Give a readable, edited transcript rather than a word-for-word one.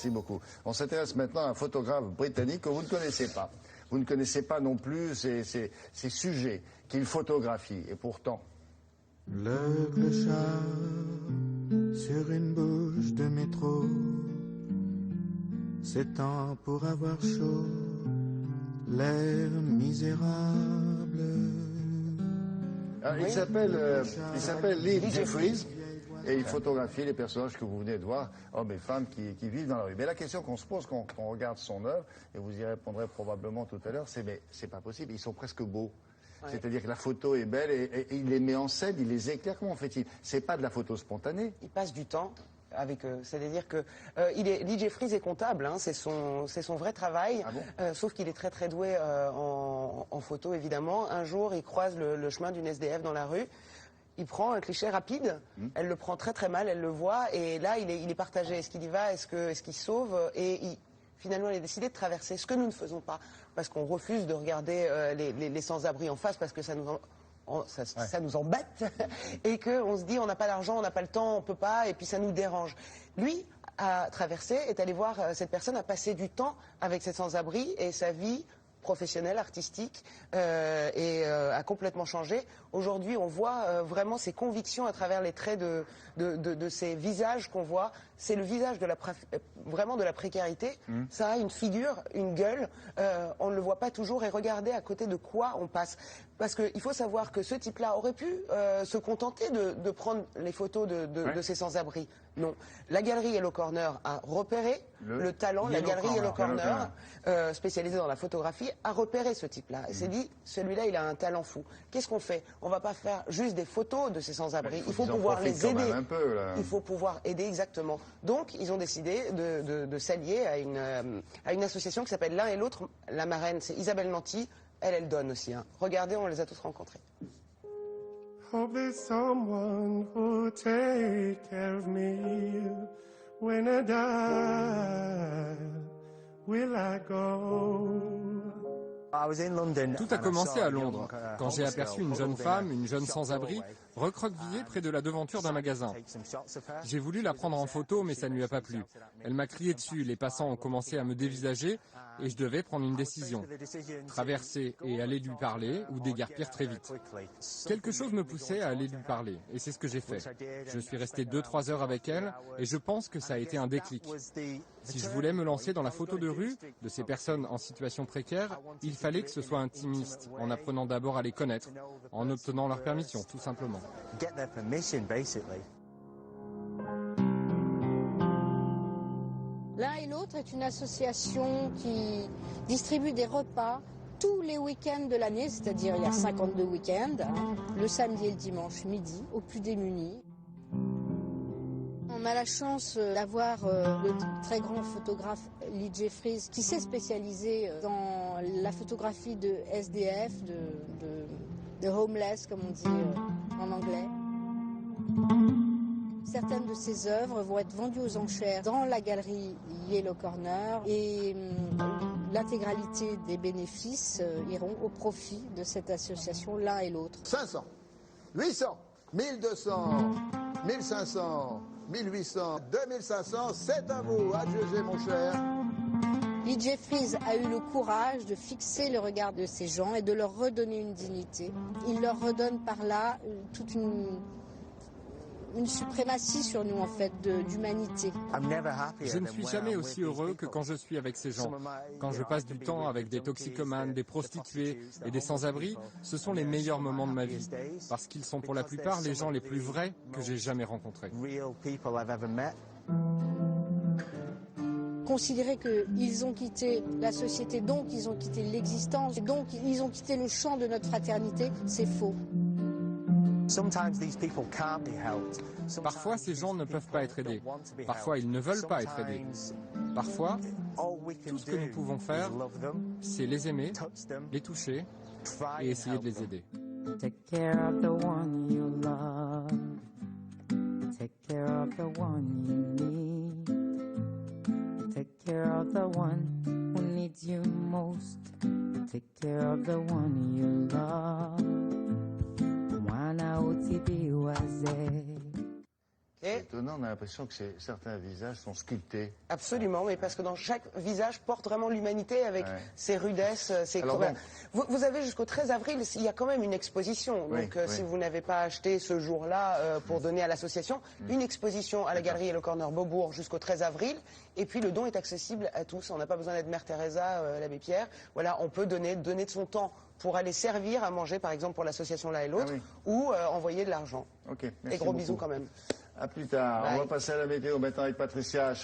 Merci beaucoup. On s'intéresse maintenant à un photographe britannique que vous ne connaissez pas. Vous ne connaissez pas non plus ces sujets qu'il photographie. Et pourtant... Le clochard sur une bouche de métro s'étend pour avoir chaud, l'air misérable. Alors, il s'appelle Lee Jeffries. Et il photographie les personnages que vous venez de voir, hommes et femmes qui vivent dans la rue. Mais la question qu'on se pose quand on regarde son œuvre, et vous y répondrez probablement tout à l'heure, c'est mais c'est pas possible, ils sont presque beaux. Ouais. C'est-à-dire que la photo est belle et il les met en scène, il les éclaire. Comment fait-il? C'est pas de la photo spontanée. Il passe du temps avec eux. C'est-à-dire que Lee Jeffries est comptable, hein, c'est son vrai travail, ah bon sauf qu'il est très très doué en photo évidemment. Un jour, il croise le chemin d'une SDF dans la rue. Il prend un cliché rapide, elle le prend très très mal, elle le voit, et là il est partagé. Est-ce qu'il y va, est-ce qu'il sauve? Et finalement il a décidé de traverser, ce que nous ne faisons pas, parce qu'on refuse de regarder les sans-abri en face, parce que ça nous embête, et qu'on se dit on n'a pas d'argent, on n'a pas le temps, on peut pas, et puis ça nous dérange. Lui a traversé, est allé voir cette personne, a passé du temps avec cette sans-abri, et sa vie professionnelle, artistique, a complètement changé. Aujourd'hui, on voit vraiment ses convictions à travers les traits de ces visages qu'on voit. C'est le visage vraiment de la précarité. Ça a une figure, une gueule. On ne le voit pas toujours. Et regardez à côté de quoi on passe. Parce qu'il faut savoir que ce type-là aurait pu se contenter de prendre les photos de ces sans-abri. Non. La galerie Yellow Corner a repéré le talent. La galerie Yellow Corner, spécialisée dans la photographie, a repéré ce type-là. Et s'est dit, celui-là, il a un talent fou. Qu'est-ce qu'on fait? On ne va pas faire juste des photos de ces sans-abri. Il faut pouvoir les aider. Il faut pouvoir aider exactement. Donc, ils ont décidé de s'allier à une association qui s'appelle L'un et l'autre. La marraine, c'est Isabelle Nanty. Elle donne aussi. Hein. Regardez, on les a tous rencontrés. Hope there's someone who'll take care of me when I die. Will I go? Tout a commencé à Londres, quand j'ai aperçu une jeune femme, une jeune sans-abri, recroquevillée près de la devanture d'un magasin. J'ai voulu la prendre en photo, mais ça ne lui a pas plu. Elle m'a crié dessus, les passants ont commencé à me dévisager, et je devais prendre une décision. Traverser et aller lui parler, ou déguerpir très vite. Quelque chose me poussait à aller lui parler, et c'est ce que j'ai fait. Je suis resté 2-3 heures avec elle, et je pense que ça a été un déclic. Si je voulais me lancer dans la photo de rue, de ces personnes en situation précaire, il fallait que ce soit intimiste, en apprenant d'abord à les connaître, en obtenant leur permission, tout simplement. L'un et l'autre est une association qui distribue des repas tous les week-ends de l'année, c'est-à-dire il y a 52 week-ends, le samedi et le dimanche midi, aux plus démunis. On a la chance d'avoir le très grand photographe Lee Jeffries qui s'est spécialisé dans la photographie de SDF, de homeless comme on dit en anglais. Certaines de ses œuvres vont être vendues aux enchères dans la galerie Yellow Corner et l'intégralité des bénéfices iront au profit de cette association L'un et l'autre. 500, 800, 1200, 1500, 1800, 2500, c'est à vous, à juger mon cher. Lee Jeffries a eu le courage de fixer le regard de ces gens et de leur redonner une dignité. Il leur redonne par là toute une suprématie sur nous en fait, d'humanité. Je ne suis jamais aussi heureux que quand je suis avec ces gens. Quand je passe du temps avec des toxicomanes, des prostituées et des sans-abri, ce sont les meilleurs moments de ma vie. Parce qu'ils sont pour la plupart les gens les plus vrais que j'ai jamais rencontrés. Considérer qu'ils ont quitté la société, donc ils ont quitté l'existence, donc ils ont quitté le champ de notre fraternité, c'est faux. Parfois, ces gens ne peuvent pas être aidés. Parfois, ils ne veulent pas être aidés. Parfois, tout ce que nous pouvons faire, c'est les aimer, les toucher et essayer de les aider. Take care of the one you love. Take care of the one you need. Take care of the one who needs you most. Take care of the one you love. Et C'est étonnant, on a l'impression que certains visages sont sculptés. Absolument, mais parce que dans chaque visage porte vraiment l'humanité avec ses rudesses, ses... Vous avez jusqu'au 13 avril, il y a quand même une exposition. Donc si vous n'avez pas acheté ce jour-là pour donner à l'association, une exposition à la Galerie et le Corner Beaubourg jusqu'au 13 avril. Et puis le don est accessible à tous. On n'a pas besoin d'être Mère Teresa, l'abbé Pierre. Voilà, on peut donner de son temps pour aller servir à manger, par exemple pour l'association l'un et l'autre, ou envoyer de l'argent. Okay, et gros bisous quand même. À plus tard. Bye. On va passer à la météo maintenant avec Patricia.